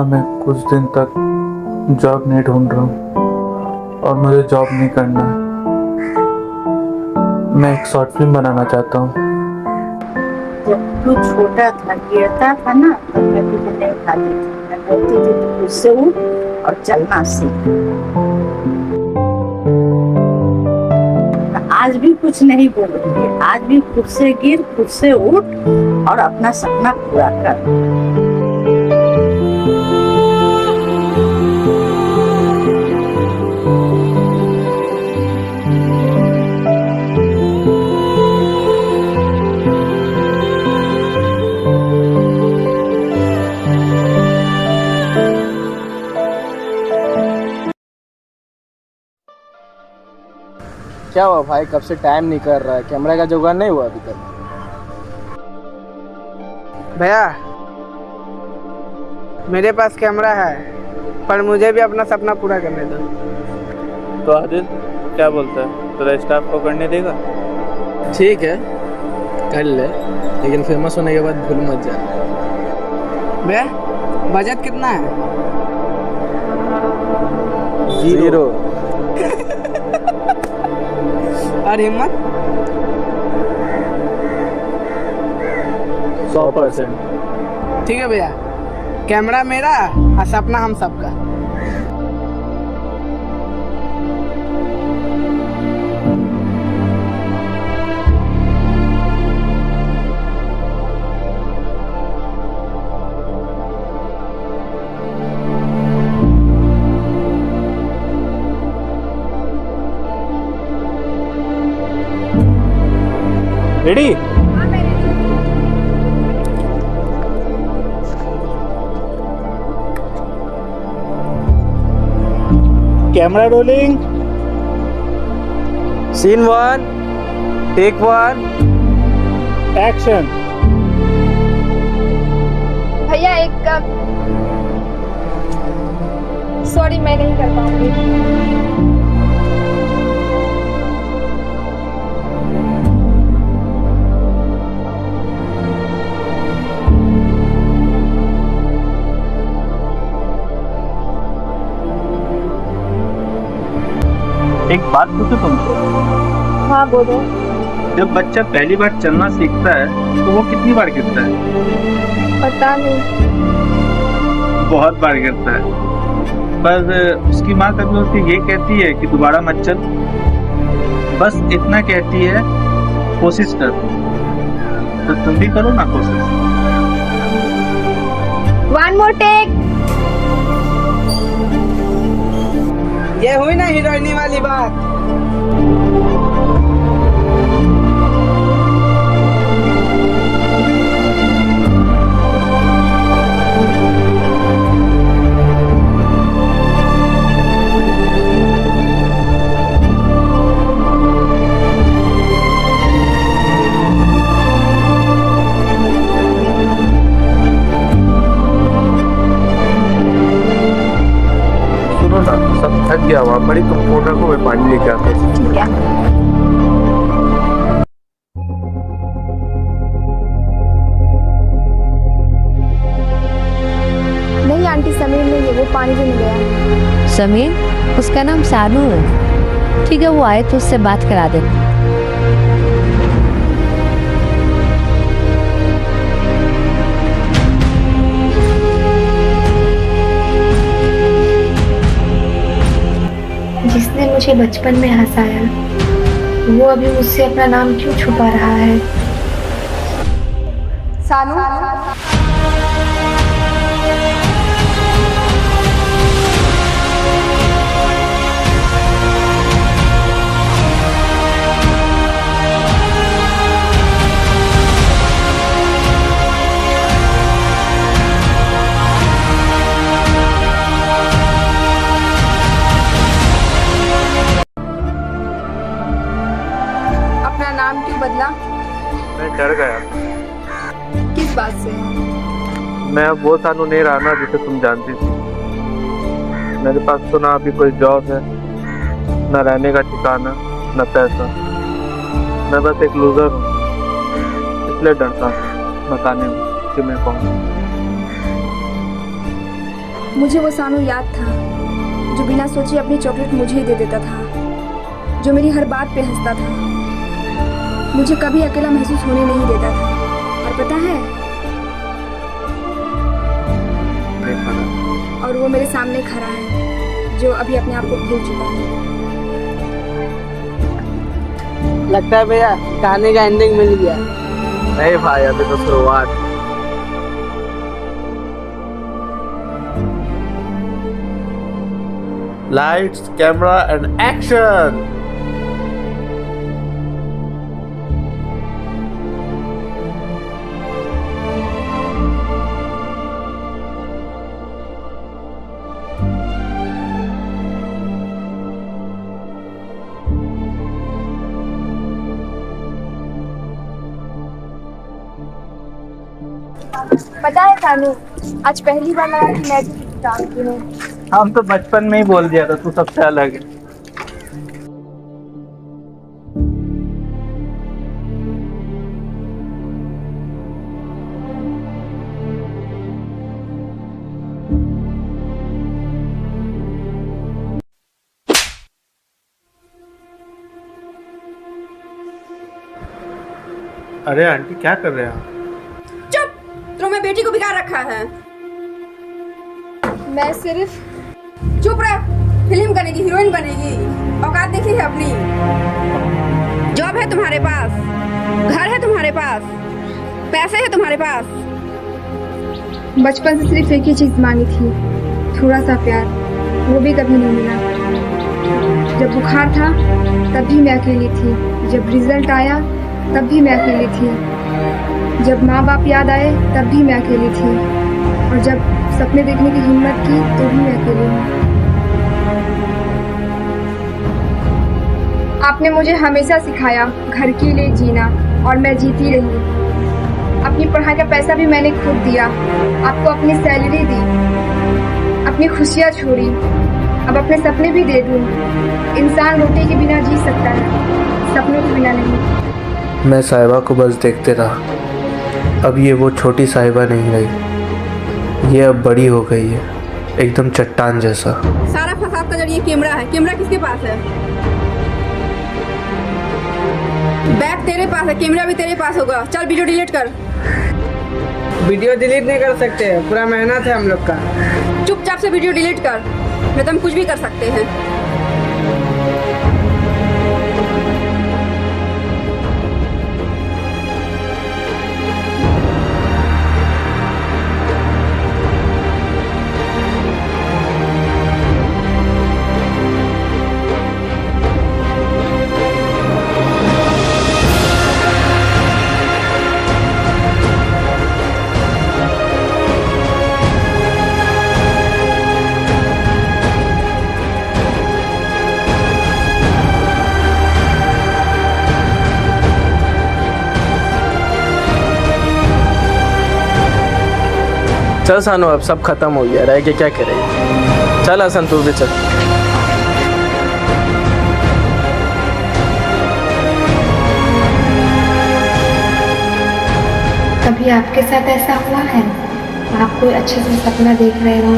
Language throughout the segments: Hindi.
हाँ, मैं कुछ दिन तक जॉब नहीं ढूंढ रहा हूँ और मुझे जॉब नहीं करना है। मैं एक शॉर्ट फिल्म बनाना चाहता हूँ। जब तू छोटा था, गिरता था ना, तब मैं तुझे नहीं उठाती थी। मैं बोलती थी तू खुद से उठ और चलना सीख। मैं आज भी कुछ नहीं बोलूंगी। आज भी खुद से गिर, खुद से उठ और अपना सपना पूरा कर। क्या हुआ भाई, कब से टाइम नहीं कर रहा है? कैमरा का जुगाड़ नहीं हुआ अभी तक? भैया मेरे पास कैमरा है, पर मुझे भी अपना सपना पूरा करने दो। तो आदिल क्या बोलता है, तेरा स्टाफ को करने देगा? ठीक है कर ले, लेकिन फेमस होने के बाद भूल मत जा। भैया बजट कितना है? 0। और हिम्मत? 100%। ठीक है भैया, कैमरा मेरा और सपना हम सबका। Ready? Camera rolling. Scene 1, take 1, action. भैया एक कप। सॉरी मैं नहीं कर पाऊंगी। एक बात पूछो तुमसे, हाँ बोलो। जब बच्चा पहली बार चलना सीखता है तो वो कितनी बार गिरता है? पता नहीं। बहुत बार गिरता है, पर उसकी माँ कभी उसे ये कहती है कि दोबारा मत चल। बस इतना कहती है, कोशिश कर। तो तुम भी करो ना कोशिश। 1 more take। ये हुई ना हीरोइनी वाली बात। सुनो ना, सब थक गया हुआ, बड़ी तुम फोन रखो, मैं पानी लेके आता हूँ। ठीक है। नहीं आंटी, समीर नहीं है, वो पानी लेने गया। समीर? उसका नाम सानू है। ठीक है, वो आए तो उससे बात करा देना। जिसने मुझे बचपन में हंसाया, वो अभी मुझसे अपना नाम क्यों छुपा रहा है? सानू। अपना नाम क्यों बदला? मैं डर गया। किस बात से? मैं अब वो सानू नहीं रहा ना जिसे तुम जानती थी। मेरे पास तो ना अभी कोई जॉब है, ना रहने का ठिकाना, ना पैसा। मैं बस एक लूजर हूँ, इसलिए डरता हूँ बताने में कि मैं कौन हूँ। मुझे वो सानू याद था जो बिना सोचे अपनी चॉकलेट मुझे ही दे देता था, जो मेरी हर बात पे हंसता था, मुझे कभी अकेला महसूस होने नहीं देता था। और पता है, और वो मेरे सामने खड़ा है जो अभी अपने आप को भूल चुका है। लगता है भैया कहानी का एंडिंग मिल गया। नहीं भाई, अभी तो शुरुआत। Lights, camera and action! पता है सानू, आज पहली बार लगा कि मैं भी जानती हूँ। हम तो बचपन में ही बोल दिया था तू सबसे अलग है। अरे आंटी क्या कर रहे हैं आप? तुमने बेटी को बिगाड़ रखा है। मैं सिर्फ चुप रह, फिल्म बनेगी, हीरोइन बनेगी, औकात देखी है अपनी। जॉब है तुम्हारे पास, घर है तुम्हारे पास, पैसे है तुम्हारे पास। बचपन से सिर्फ एक ही चीज मांगी थी, थोड़ा सा प्यार, वो भी कभी नहीं मिला। जब बुखार था तब भी मैं अकेली थी, जब रिजल्ट आया तब भी मैं अकेली थी, जब माँ बाप याद आए तब भी मैं अकेली थी, और जब सपने देखने की हिम्मत की तो भी मैं अकेली हूँ। आपने मुझे हमेशा सिखाया घर के लिए जीना, और मैं जीती रही। अपनी पढ़ाई का पैसा भी मैंने खुद दिया, आपको अपनी सैलरी दी, अपनी खुशियाँ छोड़ी, अब अपने सपने भी दे दूँ। इंसान रोटी के बिना जी सकता है, सपनों के बिना नहीं। मैं साहिबा को बस देखते रहा। अब ये वो छोटी साहिबा नहीं रही, ये अब बड़ी हो गई है, एकदम चट्टान जैसा। सारा फसाद का जरिए कैमरा है। कैमरा किसके पास है? बैग तेरे पास है, कैमरा भी तेरे पास होगा। चल वीडियो डिलीट कर। वीडियो डिलीट नहीं कर सकते, पूरा मेहनत है हम लोग का। चुपचाप से वीडियो डिलीट कर, नहीं तो हम कुछ भी कर सकते हैं। चल सानू, अब सब खत्म हो गया, रह के क्या करेंगे। चल हसन, तू भी चल। कभी आपके साथ ऐसा हुआ है? आप कोई अच्छे से सपना देख रहे हो,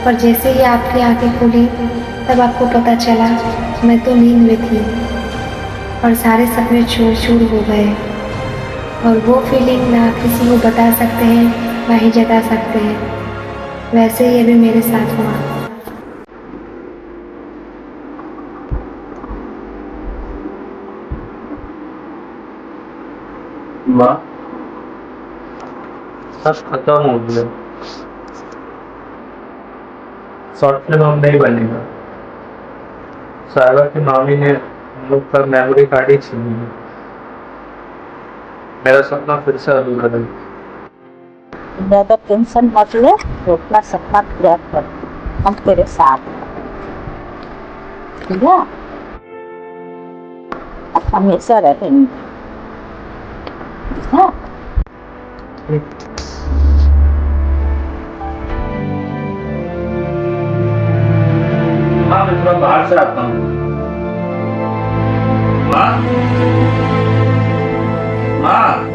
पर जैसे ही आपकी आंखें खुली तब आपको पता चला मैं तो नींद में थी और सारे सपने चूर चूर हो गए। और वो फीलिंग ना किसी को बता सकते हैं ना ही जता सकते हैं। वैसे ही अभी मेरे साथ हुआ। वाह, सब खत्म हो गया। शॉर्ट फिल्म हम नहीं बनेगा। साहिबा की मामी ने हम लोग का मेमोरी कार्ड ही छीन लिया। मेरा सपना फिर से अधूरा है। ज्यादा टेंशन मत ले, तो अपना सपना पूरा कर, हम तेरे साथ हैं। ठीक है? अब हमेशा रहेंगे। ठीक है? हाँ, मैं थोड़ा बाहर से आता हूँ। माँ, माँ,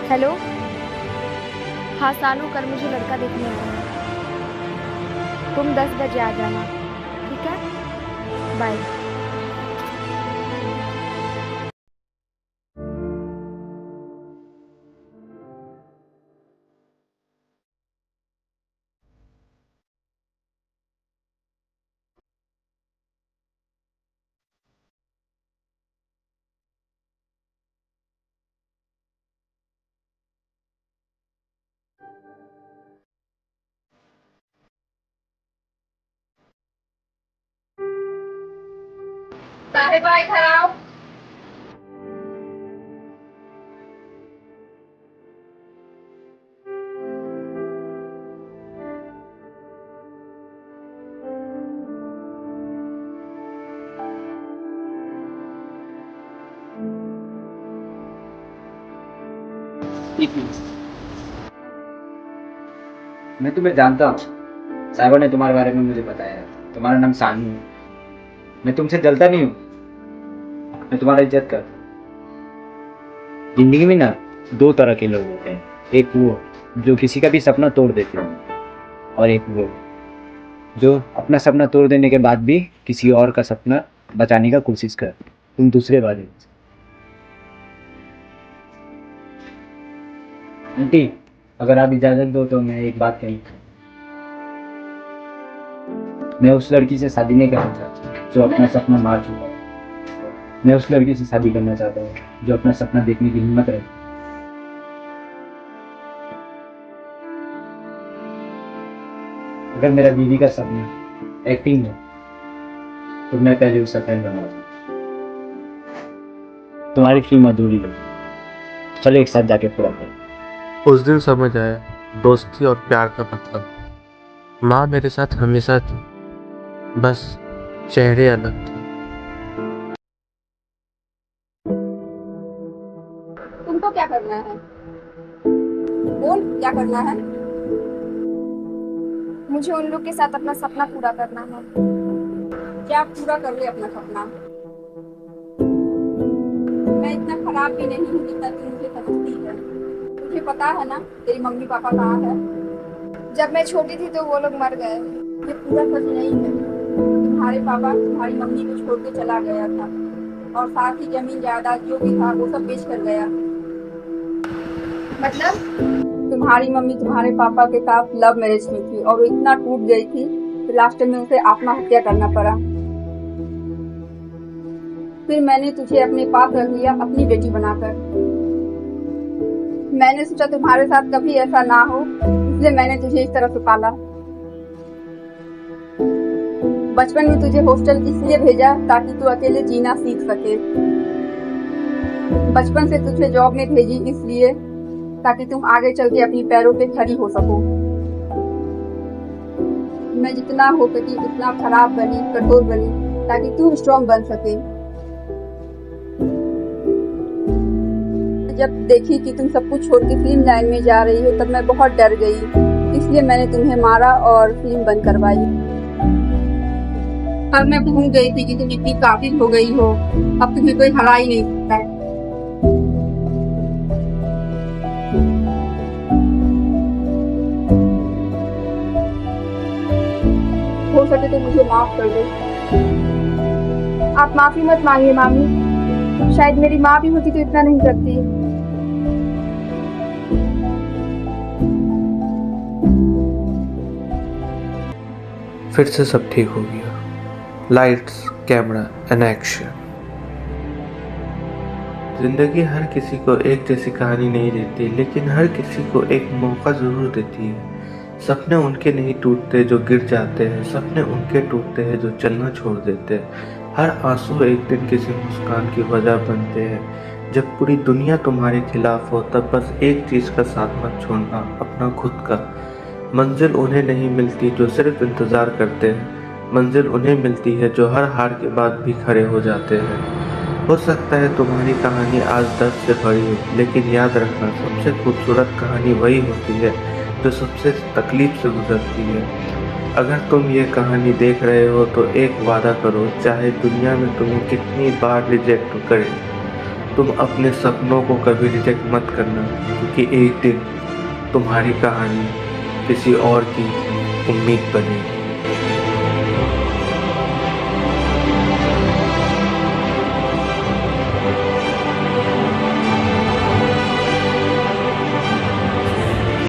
हेलो। हाँ सानू, कल मुझे लड़का देखने आना है। तुम 10 बजे आ जाना, ठीक है? बाय। साहिबा इधर आओ। मैं तुम्हें जानता हूँ। साहिबा ने तुम्हारे बारे में मुझे बताया। तुम्हारा नाम सानू है। मैं तुमसे जलता नहीं हूँ, मैं तुम्हारा इज्जत करता हूँ। जिंदगी में ना 2 तरह के लोग होते हैं, एक वो जो किसी का भी सपना तोड़ देते हैं, और एक वो जो अपना सपना तोड़ देने के बाद भी किसी और का सपना बचाने का कोशिश कर। तुम दूसरे वाले। आंटी, अगर आप इजाजत दो तो मैं एक बात कहूँ। मैं उस लड़की से शादी नहीं करना चाहता जो अपना सपना मार चुका है। मैं उस लड़की से शादी करना चाहता हूँ जो अपना सपना देखने की हिम्मत रखे। अगर मेरा बीवी का सपना एक्टिंग है तो मैं पहले उस सपना बनाऊंगा। तुम्हारी फिल्म अधूरी है, चलो एक साथ जाके पूरा करें। उस दिन समझ आया दोस्ती और प्यार का मतलब। माँ मेरे साथ हमेशा थी, बस चेहरे अलग थे। तुमको क्या करना है? बोल, क्या करना है? मुझे उन लोग के साथ अपना सपना पूरा करना है। क्या पूरा कर ले अपना सपना? मैं इतना खराब भी नहीं हूँ जितना तू मुझे समझती है। तुझे पता है ना तेरी मम्मी पापा कहाँ है? जब मैं छोटी थी तो वो लोग मर गए। ये पूरा सच नहीं है। तुम्हारे पापा तुम्हारी मम्मी को छोड़ के चला गया था, और साथ ही जमीन जायदाद जो भी था वो सब बेच कर गया। मतलब तुम्हारी मम्मी तुम्हारे पापा के साथ लव मैरिज में थी, और वो इतना टूट गई थी कि लास्ट में उसे आत्महत्या करना पड़ा। फिर मैंने तुझे अपने पास रख लिया, अपनी बेटी बनाकर। मैंने सोचा तुम्हारे साथ कभी ऐसा ना हो, इसलिए मैंने तुझे इस तरह से पाला। बचपन में तुझे हॉस्टल इसलिए भेजा ताकि तू अकेले जीना सीख सके। बचपन से तुझे जॉब में भेजी इसलिए ताकि तुम आगे चल के अपनी पैरों पे खड़ी हो सको। मैं जितना हो सकी उतना खराब बनी, कठोर बनी, ताकि तू स्ट्रॉन्ग बन सके। जब देखी कि तुम सब कुछ छोड़ के फिल्म लाइन में जा रही हो तब मैं बहुत डर गई, इसलिए मैंने तुम्हें मारा और फिल्म बंद करवाई। अब मैं भूल गई थी कि तुम इतनी काबिल हो गई हो, अब तुम्हें कोई हरा ही नहीं सकता है। हो सके तो मुझे माफ कर दो। आप माफी मत मांगिए मामी, शायद मेरी माँ भी होती तो इतना नहीं करती। फिर से सब ठीक हो गया। Lights, camera and action. जिंदगी हर किसी को एक जैसी कहानी नहीं देती, लेकिन हर किसी को एक मौका जरूर देती है। सपने उनके नहीं टूटते जो गिर जाते हैं, सपने उनके टूटते हैं जो चलना छोड़ देते हैं। हर आंसू एक दिन किसी मुस्कान की वजह बनते हैं। जब पूरी दुनिया तुम्हारे खिलाफ हो तब बस एक चीज़ का साथ मत छोड़ना, अपना खुद का। मंजिल उन्हें नहीं मिलती जो सिर्फ इंतज़ार करते हैं, मंजिल उन्हें मिलती है जो हर हार के बाद भी खड़े हो जाते हैं। हो सकता है तुम्हारी कहानी आज दर्द से भरी हो, लेकिन याद रखना सबसे खूबसूरत कहानी वही होती है जो सबसे तकलीफ से गुजरती है। अगर तुम ये कहानी देख रहे हो तो एक वादा करो, चाहे दुनिया में तुम्हें कितनी बार रिजेक्ट करे, तुम अपने सपनों को कभी रिजेक्ट मत करना, क्योंकि एक दिन तुम्हारी कहानी किसी और की उम्मीद बनेगी।